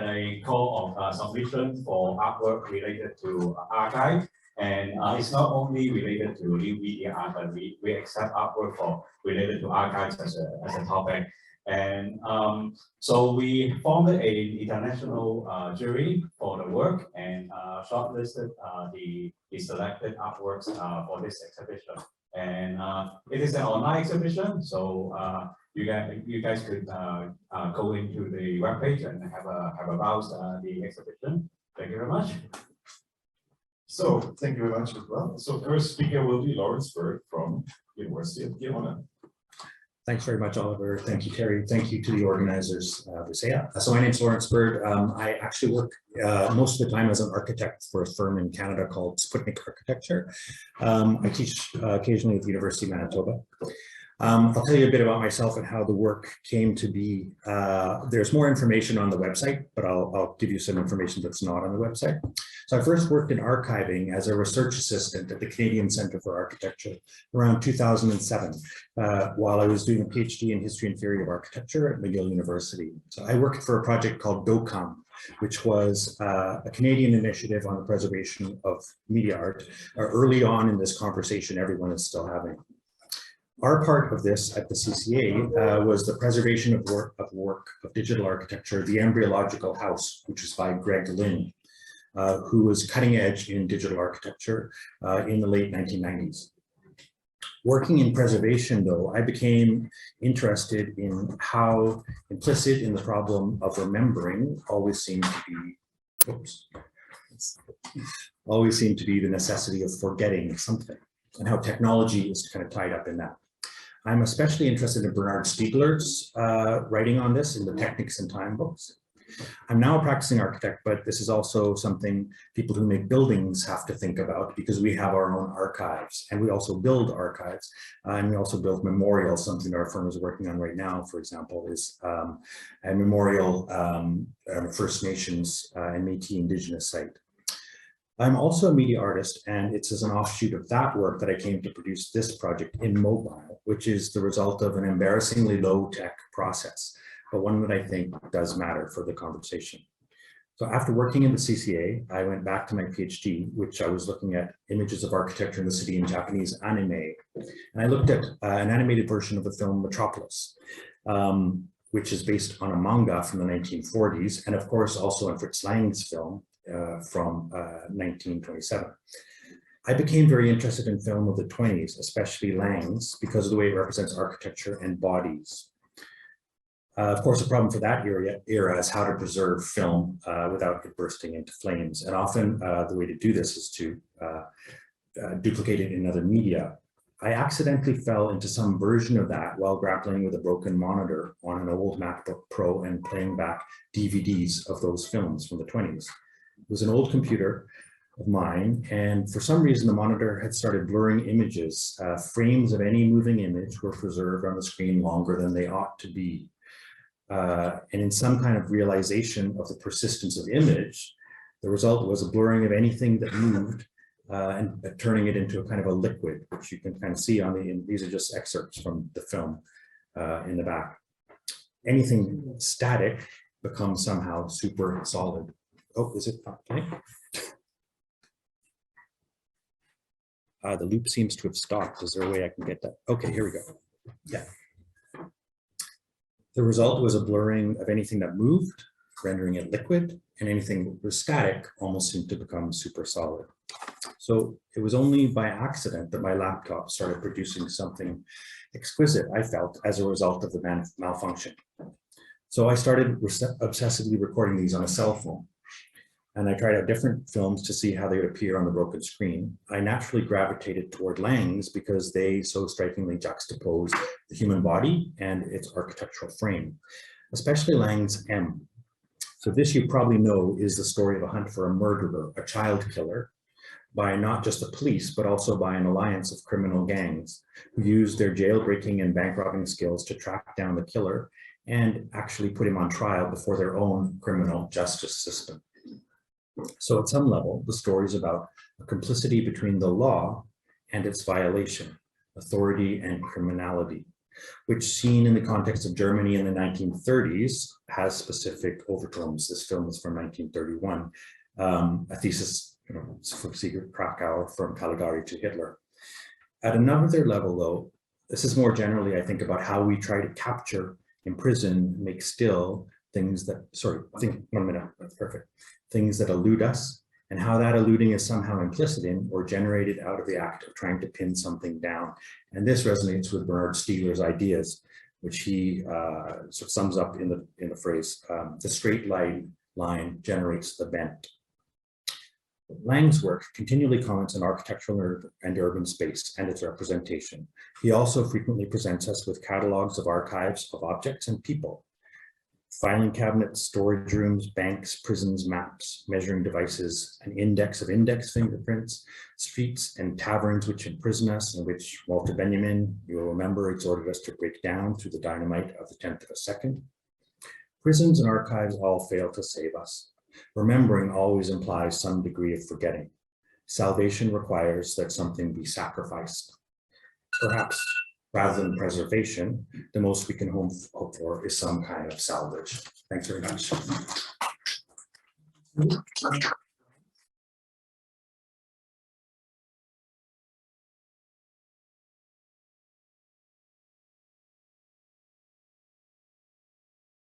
a call of submission for artwork related to archive. And it's not only related to new media art, but we accept artwork for related to archives as a topic. And so we formed an international jury for the work and shortlisted the selected artworks for this exhibition. And it is an online exhibition, so you guys could go into the webpage and have a browse the exhibition. Thank you very much. So thank you very much as well. So first speaker will be Lawrence Bird from University of Girona. Thanks very much, Oliver. Thank you, Terry. Thank you to the organizers of ISEA. So my name is Lawrence Bird. I actually work most of the time as an architect for a firm in Canada called Sputnik Architecture. I teach occasionally at the University of Manitoba. I'll tell you a bit about myself and how the work came to be. There's more information on the website, but I'll give you some information that's not on the website. So I first worked in archiving as a research assistant at the Canadian Centre for Architecture around 2007, while I was doing a PhD in History and Theory of Architecture at McGill University. So I worked for a project called DOCOM, which was a Canadian initiative on the preservation of media art. Early on in this conversation, everyone is still having. Our part of this at the CCA was the preservation of work of digital architecture, The Embryological House, which is by Grandlin, who was cutting edge in digital architecture in the late 1990s. Working in preservation, though, I became interested in how implicit in the problem of remembering always seemed to be the necessity of forgetting something, and how technology is kind of tied up in that. I'm especially interested in Bernard Stiegler's writing on this in the Techniques in Time books. I'm now a practicing architect, but this is also something people who make buildings have to think about, because we have our own archives, and we also build archives, and we also build memorials. Something our firm is working on right now, for example, is a memorial First Nations and Métis Indigenous site. I'm also a media artist, and it's as an offshoot of that work that I came to produce this project in mobile, which is the result of an embarrassingly low-tech process, but one that I think does matter for the conversation. So after working in the CCA, I went back to my PhD, which I was looking at images of architecture in the city in Japanese anime. And I looked at an animated version of the film Metropolis, which is based on a manga from the 1940s, and of course also on Fritz Lang's film, from 1927. I became very interested in film of the 20s, especially Lang's, because of the way it represents architecture and bodies. Of course, the problem for that era is how to preserve film without it bursting into flames. And often the way to do this is to duplicate it in other media. I accidentally fell into some version of that while grappling with a broken monitor on an old MacBook Pro and playing back DVDs of those films from the 20s. It was an old computer of mine, and for some reason the monitor had started blurring images. Frames of any moving image were preserved on the screen longer than they ought to be. And in some kind of realization of the persistence of image, the result was a blurring of anything that moved and turning it into a kind of a liquid, which you can kind of see on the, these are just excerpts from the film in the back. Anything static becomes somehow super solid. Oh, is it okay? The loop seems to have stopped. Is there a way I can get that? Okay, here we go. Yeah. The result was a blurring of anything that moved, rendering it liquid, and anything that was static almost seemed to become super solid. So it was only by accident that my laptop started producing something exquisite, I felt, as a result of the malfunction. So I started obsessively recording these on a cell phone. And I tried out different films to see how they would appear on the broken screen. I naturally gravitated toward Lang's because they so strikingly juxtapose the human body and its architectural frame, especially Lang's M. So this, you probably know, is the story of a hunt for a murderer, a child killer, by not just the police, but also by an alliance of criminal gangs who use their jailbreaking and bank robbing skills to track down the killer and actually put him on trial before their own criminal justice system. So at some level, the story is about a complicity between the law and its violation, authority and criminality. which seen in the context of Germany in the 1930s has specific overtones. This film is from 1931, a thesis from Sigurd Krakauer, from Caligari to Hitler. At another level, though, this is more generally, I think, about how we try to capture, imprison, make still things that, that's perfect, things that elude us, and how that eluding is somehow implicit in or generated out of the act of trying to pin something down. And this resonates with Bernard Stiegler's ideas, which he sort of sums up in the phrase, the straight line generates the bent. Lang's work continually comments on architectural and urban space and its representation. He also frequently presents us with catalogs of archives of objects and people. Filing cabinets, storage rooms, banks, prisons, maps, measuring devices, an index of index fingerprints, streets and taverns which imprison us, and which Walter Benjamin, you will remember, exhorted us to break down through the dynamite of the 10th of a second. Prisons and archives all fail to save us. Remembering always implies some degree of forgetting. Salvation requires that something be sacrificed. Perhaps, rather than preservation, the most we can hope for is some kind of salvage. Thanks very much.